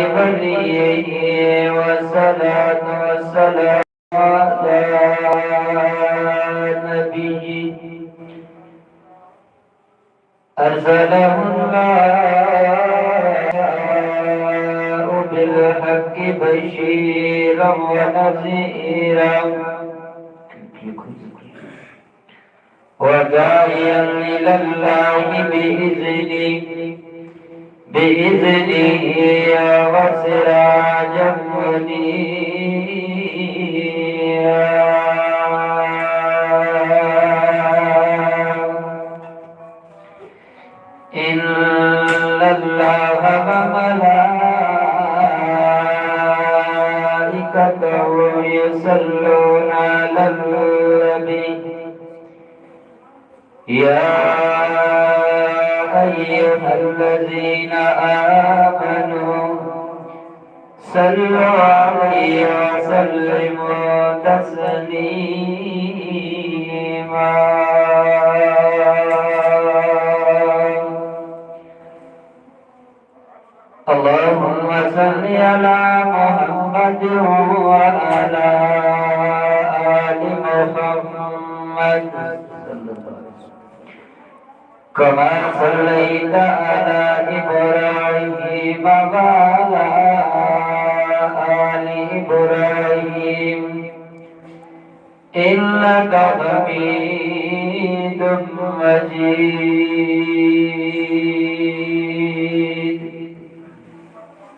وليه والصلاة والسلام على نبيه أرسله الله بالحق بشيرا ونذيرا وداعيا إلى الله بإذنه وسراجا منيرا إن الله وملائكته يصلون على النبي يا أيها الذين آمنوا صلوا عليه وسلموا تسليما اللهم صل على محمد وعلى آل محمد كما صليت على إبراهيم وعلى آل إبراهيم إنك حميد مجيد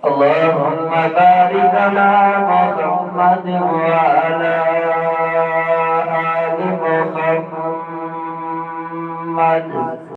اللهم بارك على محمد وعلى آل محمد